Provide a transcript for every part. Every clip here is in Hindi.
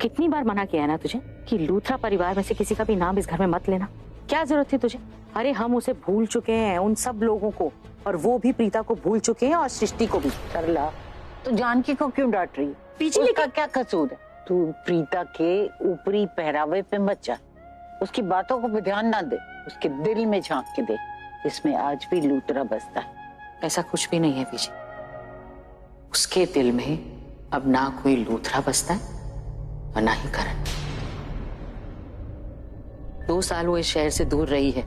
कितनी बार मना किया है ना तुझे कि लूथरा परिवार में से किसी का भी नाम इस घर में मत लेना। क्या जरूरत थी तुझे? अरे हम उसे भूल चुके हैं, उन सब लोगों को, और वो भी प्रीता को भूल चुके हैं और सृष्टि को भी। सरला, तो जानकी को क्यों डांट रही? पीछे का क्या कसूर है? तू प्रीता के ऊपरी पहरावे पे मत जा, उसकी बातों को भी ध्यान ना दे, उसके दिल में झांक के दे, इसमें आज भी लूथरा बसता है। ऐसा कुछ भी नहीं है पीछे। उसके दिल में अब ना कोई लूथरा बसता है और ना ही करण। 2 साल वो इस शहर से दूर रही है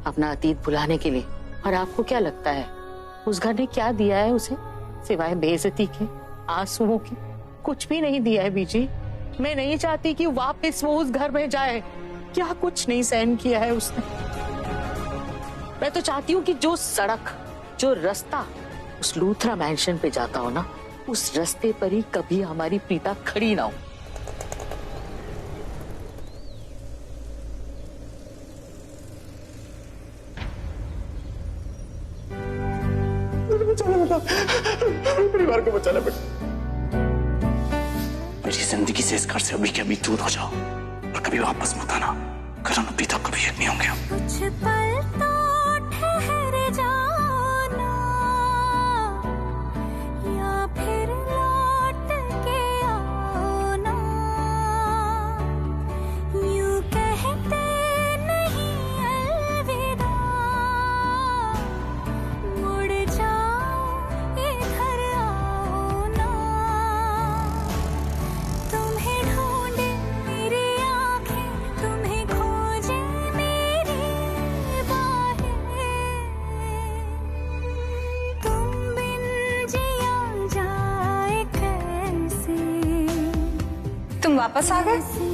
अपना अतीत भुलाने के लिए, और आपको क्या लगता है उस घर ने क्या दिया है उसे सिवाय बेइज्जती के, आंसुओं के? कुछ भी नहीं दिया है बीजी। मैं नहीं चाहती कि वापस वो उस घर में जाए। क्या कुछ नहीं सहन किया है उसने। मैं तो चाहती हूँ कि जो सड़क, जो रास्ता उस लूथरा मैंशन पे जाता हो ना, उस रास्ते पर ही कभी हमारी प्रीता खड़ी ना हो। परिवार को बचाना बेटा। मेरी जिंदगी से इस घर से अभी के अभी दूर हो जाओ और कभी वापस मत आना। करण और प्रीता कभी एक नहीं होंगे। कुछ पल तो ठहर जाना या फिर लौट के आना, यूं कहते नहीं अलविदा, मुड़ जाओ इधर आओ ना, तुम्हें ढूंढे मेरी आंखें, तुम्हें खोजे मेरी बाहें, तुम बिन जिया जाए कैसे, तुम वापस आ गए? कैसे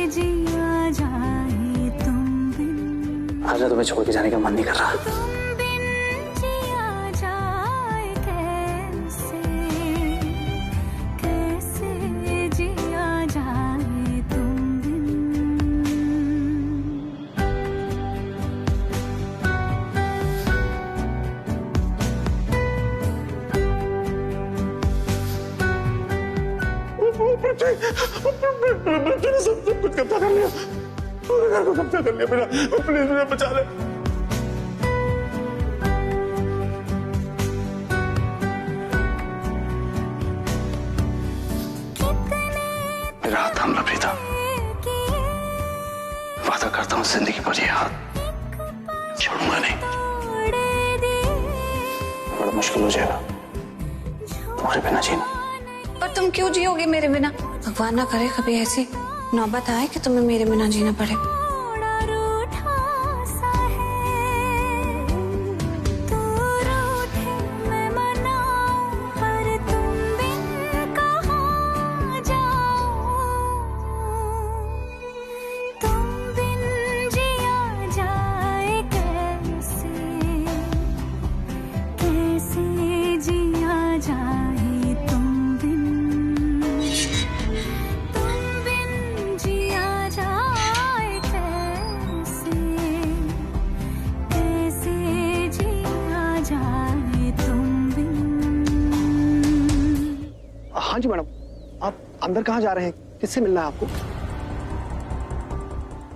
जिया जाए तुम बिन, आजा, तुम्हें छोड़ के जाने का मन नहीं कर रहा। तुम बिन जिया जाए कैसे, कैसे जिया जाए तुम बिन। मैंने सब कुछ कब्जा कर लिया, पूरे घर को कब्जा कर लिया मेरा। प्लीज मुझे बचा ले। मेरा हाथ थाम लो प्रीता, वादा करता हूँ जिंदगी भर ये हाथ छोड़ूंगा नहीं। बड़ा मुश्किल हो जाएगा तुम्हारे बिना जीना। पर तुम क्यों जियोगे मेरे बिना? भगवान ना करे कभी ऐसी नौबत आए कि तुम्हें मेरे बिना जीना पड़े। थोड़ा रूठा सा है, तू रूठे मैं मनाऊं, पर तुम बिन कहाँ जाऊं, तुम बिन जिया जाए कैसे, कैसे जिया जाए तुम बिन, तुम बिन जिया जाए कैसे, कैसे जिया जाए तुम बिन। हाँ जी मैडम, आप अंदर कहाँ जा रहे हैं? किससे मिलना है आपको?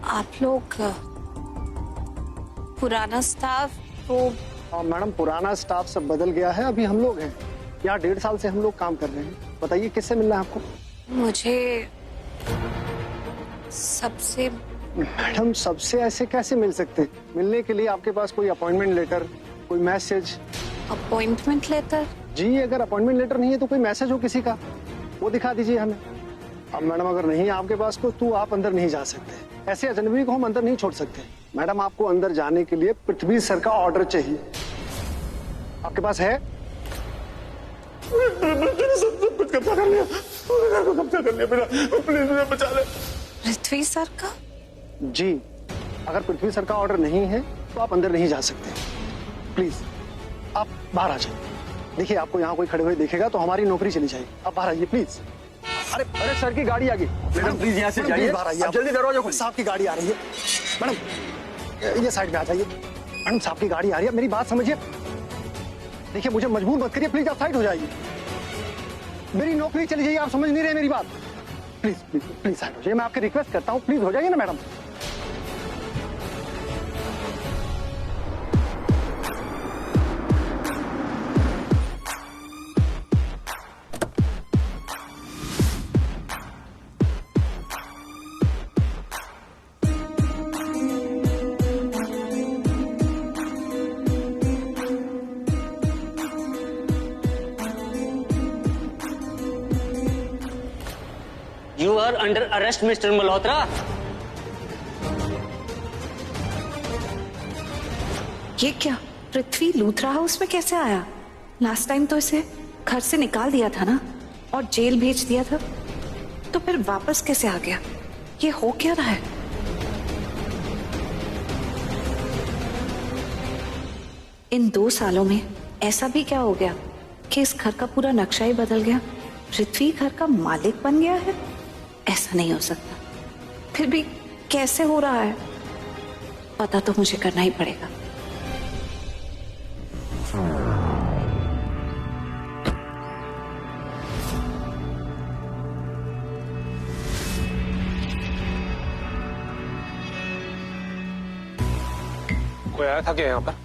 आप लोग पुराना स्टाफ तो मैडम, पुराना स्टाफ सब बदल गया है, अभी हम लोग हैं यहाँ। 1.5 साल से हम लोग काम कर रहे हैं। बताइए किससे मिलना है आपको? मुझे सबसे। मैडम, सबसे ऐसे कैसे मिल सकते हैं? मिलने के लिए आपके पास कोई अपॉइंटमेंट लेटर, कोई मैसेज? Appointment letter? जी, अगर अपॉइंटमेंट लेटर नहीं है तो कोई मैसेज हो किसी का, वो दिखा दीजिए हमें। अब मैडम, अगर नहीं है आपके पास तो आप अंदर नहीं जा सकते। ऐसे अजनबी को हम अंदर नहीं छोड़ सकते। मैडम, आपको अंदर जाने के लिए पृथ्वी सर का ऑर्डर चाहिए, आपके पास है? मैंने सब कुछ कब्जा कर लिया, पूरे घर को कब्जा कर लिया मेरा। प्लीज मुझे बचा ले। पृथ्वी सर का? जी, अगर पृथ्वी सर का ऑर्डर नहीं है तो आप अंदर नहीं जा सकते। प्लीज आप बाहर आ जाइए। देखिए, आपको यहाँ कोई खड़े हुए देखेगा तो हमारी नौकरी चली जाएगी। आप बाहर आइए प्लीज। अरे अरे सर की गाड़ी आ गई। मैडम प्लीज यहाँ से जाइए, बाहर आइए। आप जल्दी दरवाजा खोलिए। साहब की गाड़ी आ रही है। मैडम, ये साइड में आ जाइए। मैडम, साहब की गाड़ी आ रही है, मेरी बात समझिए। देखिए, मुझे मजबूर मत करिए, प्लीज आप साइड हो जाइए। मेरी नौकरी चली जाइए, आप समझ नहीं रहे मेरी बात। प्लीज प्लीज प्लीज साइड हो जाइए, मैं आपकी रिक्वेस्ट करता हूँ, प्लीज हो जाइए ना madam. You are under arrest, Mr. Malhotra. ये क्या? पृथ्वी लूथरा हाउस में कैसे आया? लास्ट टाइम तो इसे घर से निकाल दिया था ना, और जेल भेज दिया था, तो फिर वापस कैसे आ गया? ये हो क्या रहा है? इन 2 सालों में ऐसा भी क्या हो गया कि इस घर का पूरा नक्शा ही बदल गया? पृथ्वी घर का मालिक बन गया है? ऐसा नहीं हो सकता। फिर भी कैसे हो रहा है? पता तो मुझे करना ही पड़ेगा। कोई आया था क्या यहाँ पर?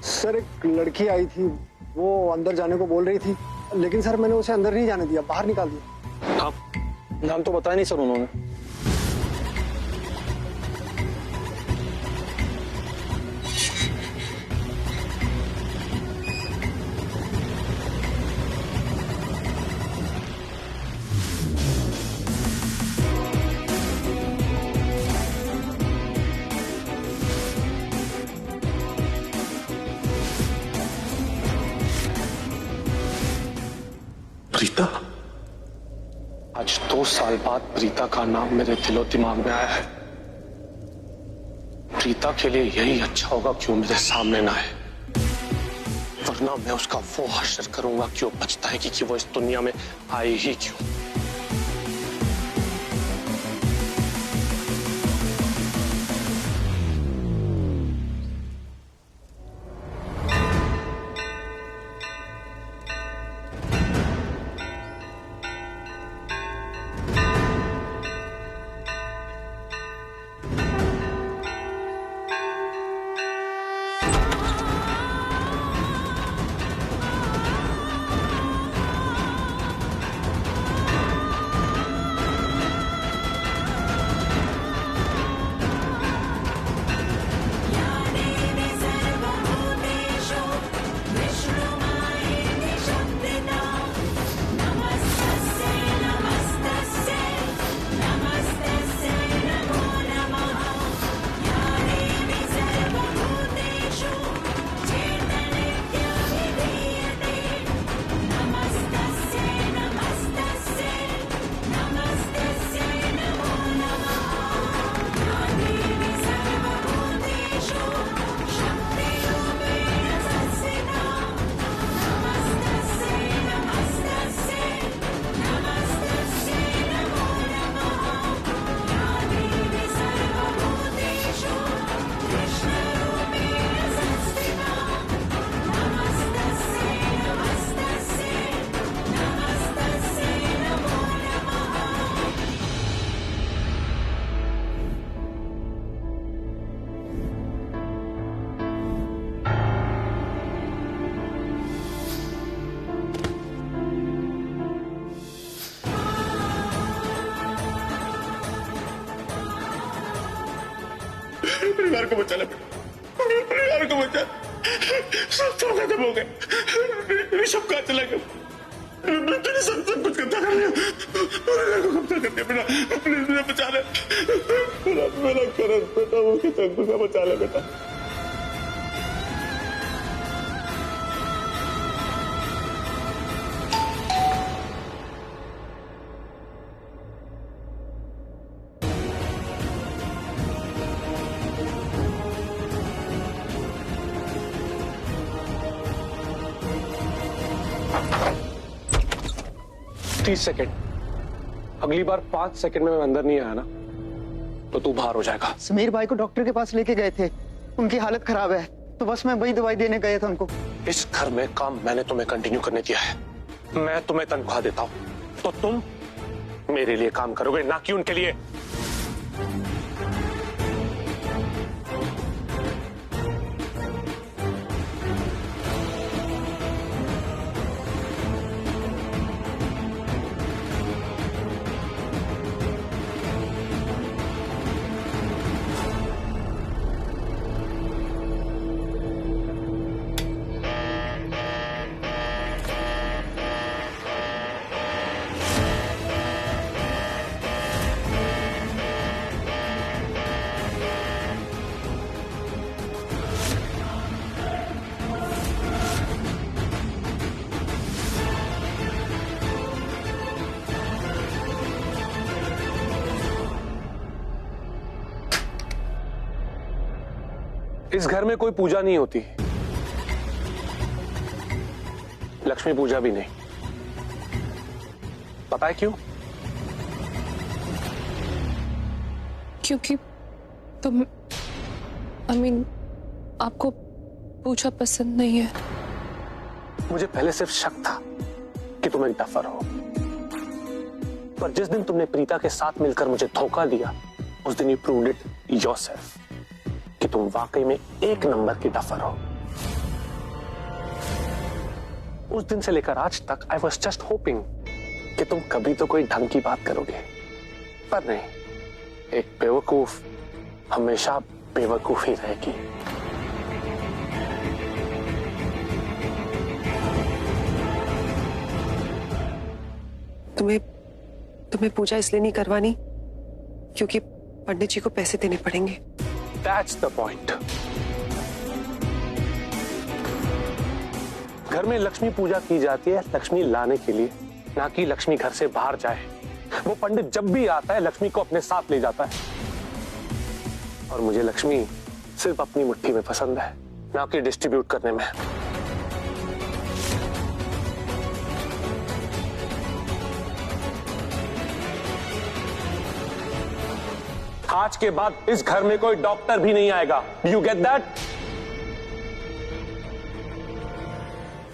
सर एक लड़की आई थी, वो अंदर जाने को बोल रही थी, लेकिन सर मैंने उसे अंदर नहीं जाने दिया, बाहर निकाल दिया। हाँ, नाम तो बताया नहीं सर उन्होंने। प्रीता, आज 2 साल बाद प्रीता का नाम मेरे दिलो दिमाग में आया है। प्रीता के लिए यही अच्छा होगा कि वो मेरे सामने ना है, वरना मैं उसका वो हश्र करूंगा कि वो पछताएगी कि वो इस दुनिया में आई ही क्यों। परिवार को बचा ले, परिवार को बचा। सब तो खत्म हो गए, ऋषभ कहाँ चला गया? तूने सब कुछ गंदा कर लिया, परिवार को कब्जा कर दिया बेटा, प्लीज मुझे बचा ले, मेरा करन बेटा, उसके चंदू का बचा ले बेटा। सेकेंड, अगली बार 5 सेकंड में मैं अंदर नहीं आया ना तो तू बाहर हो जाएगा। समीर भाई को डॉक्टर के पास लेके गए थे, उनकी हालत खराब है, तो बस मैं वही दवाई देने गया था उनको। इस घर में काम मैंने तुम्हें कंटिन्यू करने दिया है, मैं तुम्हें तनख्वाह देता हूँ, तो तुम मेरे लिए काम करोगे, ना कि उनके लिए। इस घर में कोई पूजा नहीं होती, लक्ष्मी पूजा भी नहीं। पता है क्यों? क्योंकि तुम आपको पूजा पसंद नहीं है। मुझे पहले सिर्फ शक था कि तुम एक डफर हो, पर जिस दिन तुमने प्रीता के साथ मिलकर मुझे धोखा दिया, उस दिन यू प्रूव्ड इट योरसेल्फ कि तुम वाकई में एक नंबर की डफर हो। उस दिन से लेकर आज तक आई वॉज जस्ट होपिंग कि तुम कभी तो कोई ढंग की बात करोगे, पर नहीं, एक बेवकूफ हमेशा बेवकूफ ही रहेगी। तुम्हें पूजा इसलिए नहीं करवानी क्योंकि पंडित जी को पैसे देने पड़ेंगे। That's the point. घर में लक्ष्मी पूजा की जाती है लक्ष्मी लाने के लिए, ना कि लक्ष्मी घर से बाहर जाए। वो पंडित जब भी आता है लक्ष्मी को अपने साथ ले जाता है, और मुझे लक्ष्मी सिर्फ अपनी मुट्ठी में पसंद है, ना कि डिस्ट्रीब्यूट करने में। आज के बाद इस घर में कोई डॉक्टर भी नहीं आएगा। You get that?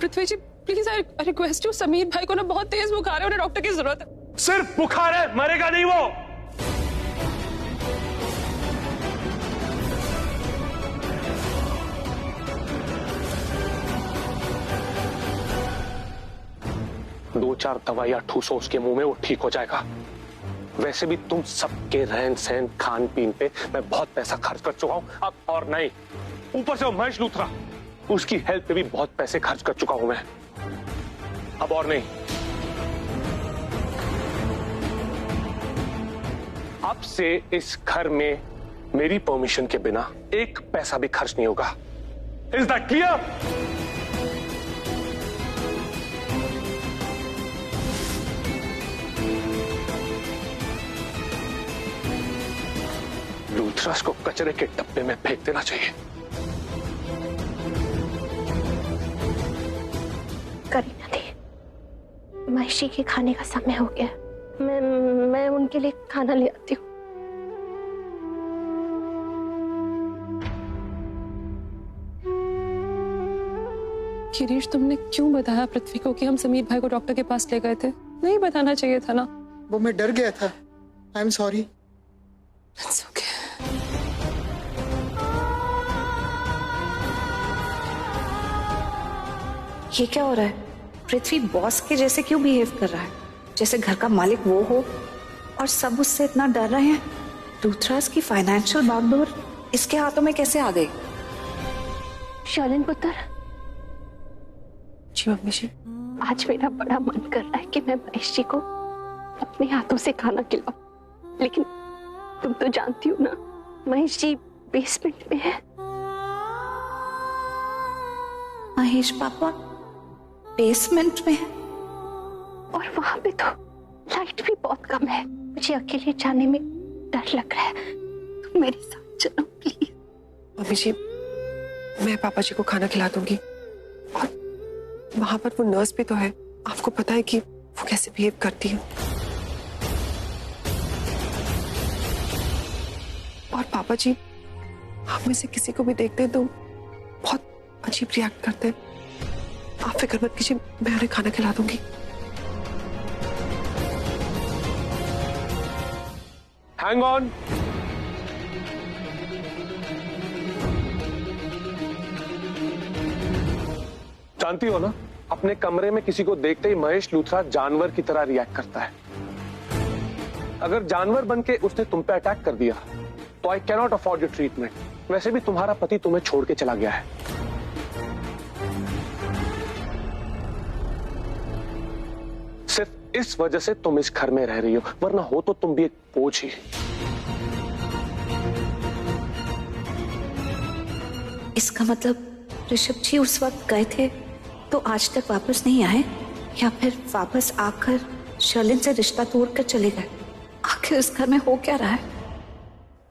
Prithvi ji please, I request you, Sameer भाई को ना बहुत तेज बुखार है, उन्हें डॉक्टर की जरूरत है। सिर्फ बुखार है, मरेगा नहीं वो। दो चार दवाइयां ठूसो उसके मुंह में, वो ठीक हो जाएगा। वैसे भी तुम सबके रहन सहन खान पीन पे मैं बहुत पैसा खर्च कर चुका हूं, अब और नहीं। ऊपर से वो महेश लूथरा, उसकी हेल्थ पे भी बहुत पैसे खर्च कर चुका हूं मैं, अब और नहीं। अब से इस घर में मेरी परमिशन के बिना एक पैसा भी खर्च नहीं होगा। Is that clear? लूथरास को कचरे के डब्बे में फेंक देना चाहिए। करीना दी, महेशी के खाने का समय हो गया, मैं उनके लिए खाना ले आती हूँ। गिरीश, तुमने क्यों बताया पृथ्वी को कि हम समीर भाई को डॉक्टर के पास ले गए थे? नहीं बताना चाहिए था ना। वो मैं डर गया था। I am sorry. It's okay. ये क्या हो रहा है? पृथ्वी बॉस के जैसे क्यों बिहेव कर रहा है? जैसे घर का मालिक वो हो, और सब उससे इतना डर रहे हैं। लूथरास की फाइनेंशियल बागडोर इसके हाथों में कैसे आ गई? शर्लिन पुत्र, जी मम्मी जी। आज मेरा बड़ा मन कर रहा है कि मैं महेश जी को अपने हाथों से खाना खिलाऊं, लेकिन तुम तो जानती हो ना, महेश जी बेसमेंट में है। महेश पापा बेसमेंट में है? और वहां पे तो लाइट भी बहुत कम है। मुझे अकेले जाने में डर लग रहा है, तुम मेरे साथ चलो प्लीज। मम्मी जी, मैं पापा जी को खाना खिला दूंगी, और वहां पर वो नर्स भी तो है, आपको पता है कि वो कैसे बिहेव करती है। और पापा जी आप में से किसी को भी देखते हैं तो बहुत अजीब रिएक्ट करते हैं। आप फिक्र मत कीजिए, मैं उन्हें खाना खिला दूंगी। Hang on. जानती हो ना, अपने कमरे में किसी को देखते ही महेश लूथरा जानवर की तरह रिएक्ट करता है। अगर जानवर बनके उसने तुम पे अटैक कर दिया तो I cannot afford your treatment. वैसे भी तुम्हारा पति तुम्हें छोड़ के चला गया है। सिर्फ इस वजह से तुम इस घर में रह रही हो, वरना हो तो तुम भी एक बोझ ही। इसका मतलब ऋषभ जी उस वक्त गए थे तो आज तक वापस नहीं आए, या फिर वापस आकर शर्लिन से रिश्ता तोड़कर चले गए? आखिर इस घर में हो क्या रहा है?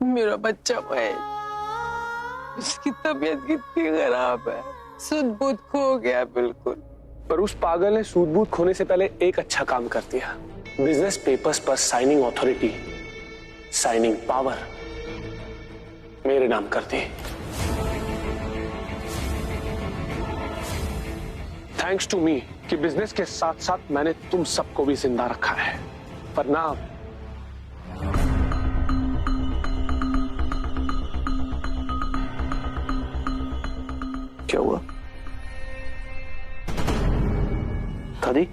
मेरा बच्चा महेश, उसकी तबीयत कितनी खराब है, सुध-बुध खो गया बिल्कुल। पर उस पागल ने सूद-बूद खोने से पहले एक अच्छा काम कर दिया। बिजनेस पेपर्स पर साइनिंग अथॉरिटी, साइनिंग पावर मेरे नाम कर दी। थैंक्स टू मी कि बिजनेस के साथ साथ मैंने तुम सबको भी जिंदा रखा है। पर ना, क्या हुआ दादी?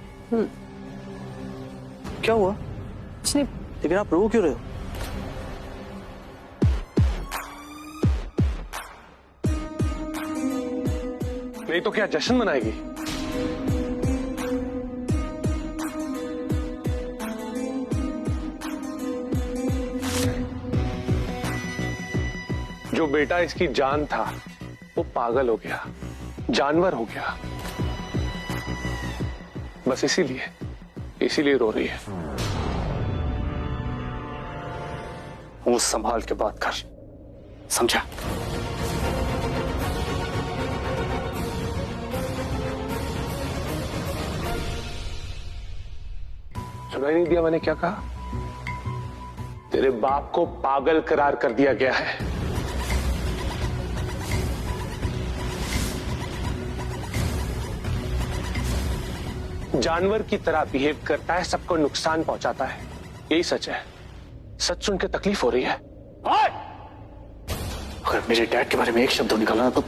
क्या हुआ? कुछ नहीं। लेकिन आप रो क्यों रहे हो? नहीं तो क्या जश्न मनाएगी? जो बेटा इसकी जान था वो पागल हो गया, जानवर हो गया। बस इसीलिए रो रही है। मुंह संभाल के बात कर, समझा? सुनाई नहीं दिया मैंने क्या कहा? तेरे बाप को पागल करार कर दिया गया है। जानवर की तरह बिहेव करता है, सबको नुकसान पहुंचाता है। यही सच है। सच सुन के तकलीफ हो रही है। अगर मेरे डैड के बारे में एक शब्द निकाला ना तो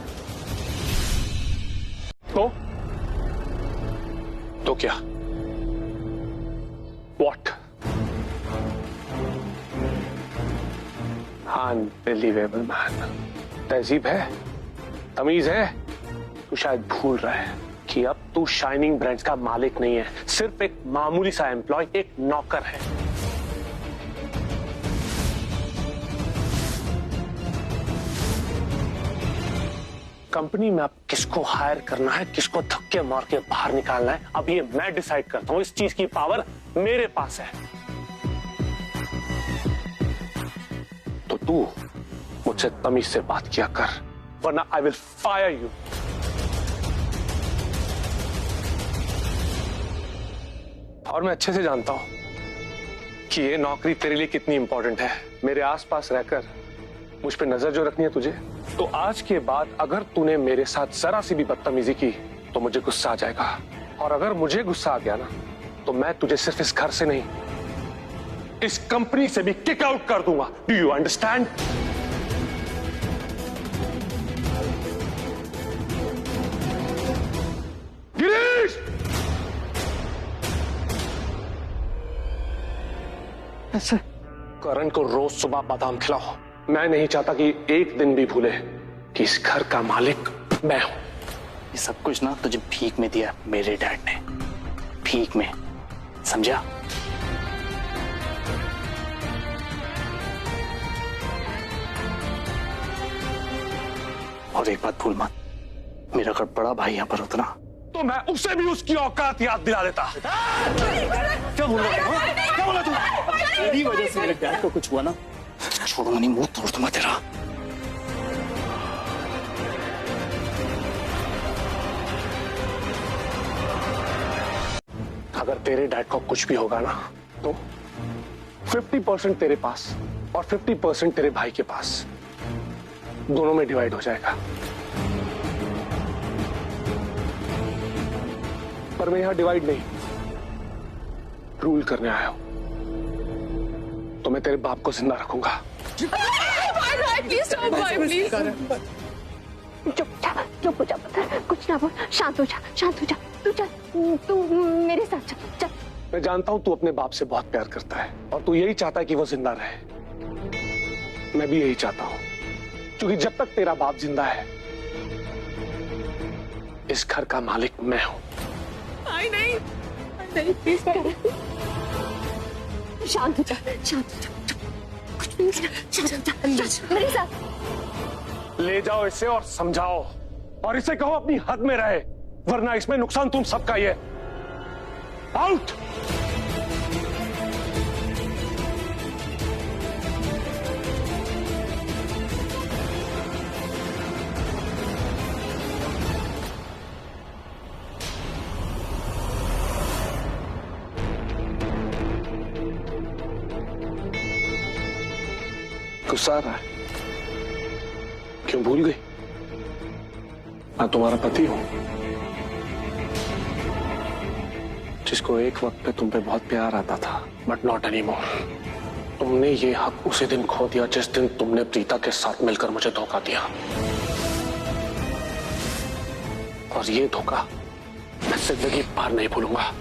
क्या? What? Unbelievable man। तहजीब है, तमीज है। तू शायद भूल रहा है कि अब तू शाइनिंग ब्रांड्स का मालिक नहीं है, सिर्फ एक मामूली सा एम्प्लॉय, एक नौकर है। कंपनी में अब किसको हायर करना है, किसको धक्के मार के बाहर निकालना है, अब ये मैं डिसाइड करता हूं। इस चीज की पावर मेरे पास है। तो तू मुझसे तमीज से बात किया कर, वरना आई विल फायर यू। और मैं अच्छे से जानता हूं कि ये नौकरी तेरे लिए कितनी इंपॉर्टेंट है। मेरे आसपास रहकर मुझ पे नजर जो रखनी है तुझे, तो आज के बाद अगर तूने मेरे साथ जरा सी भी बदतमीजी की तो मुझे गुस्सा आ जाएगा। और अगर मुझे गुस्सा आ गया ना, तो मैं तुझे सिर्फ इस घर से नहीं, इस कंपनी से भी किक आउट कर दूंगा। Do you understand? गिरीश! ऐसे करण को रोज सुबह बादाम खिलाओ। मैं नहीं चाहता कि एक दिन भी भूले कि इस घर का मालिक मैं हूं। ये सब कुछ ना तुझे भीख में दिया मेरे डैड ने, भीख में, समझा? और एक बात भूल मत, मेरा अगर बड़ा भाई यहां पर होता ना तो मैं उसे भी उसकी औकात याद दिला देता। क्या बोल रहा है? क्या बोला तू? तेरी वजह से मेरे डैड को कुछ हुआ ना, छोड़ूंगा नहीं, मुंह तोड़ दूंगा तेरा। अगर तेरे डैड को कुछ भी होगा ना, तो 50% तेरे पास और 50% तेरे भाई के पास, दोनों में डिवाइड हो जाएगा। पर मैं यहां डिवाइड नहीं, रूल करने आया हूं। तो मैं तेरे बाप को जिंदा रखूंगा। चुप हो जा पुत्र, कुछ ना बोल, शांत हो जा, शांत हो जा। तू चल, तू मेरे साथ चल, चल। मैं जानता हूं तू अपने बाप से बहुत प्यार करता है और तू यही चाहता है कि वो जिंदा रहे। मैं भी यही चाहता हूं, क्योंकि जब तक तेरा बाप जिंदा है इस घर का मालिक मैं हूं। नहीं, प्लीज शांत हो जा, शांत हो जा, कुछ नहीं, शांत हो जा, मेरे साथ। ले जाओ इसे और समझाओ और इसे कहो अपनी हद में रहे, वरना इसमें नुकसान तुम सबका ही है। आउट। गुस्सा आ रहा है? क्यों भूल गई? मैं तुम्हारा पति हूं, जिसको एक वक्त पे तुम पे बहुत प्यार आता था, बट नॉट एनीमोर। तुमने ये हक उसी दिन खो दिया जिस दिन तुमने प्रीता के साथ मिलकर मुझे धोखा दिया, और ये धोखा मैं जिंदगी भर नहीं भूलूंगा।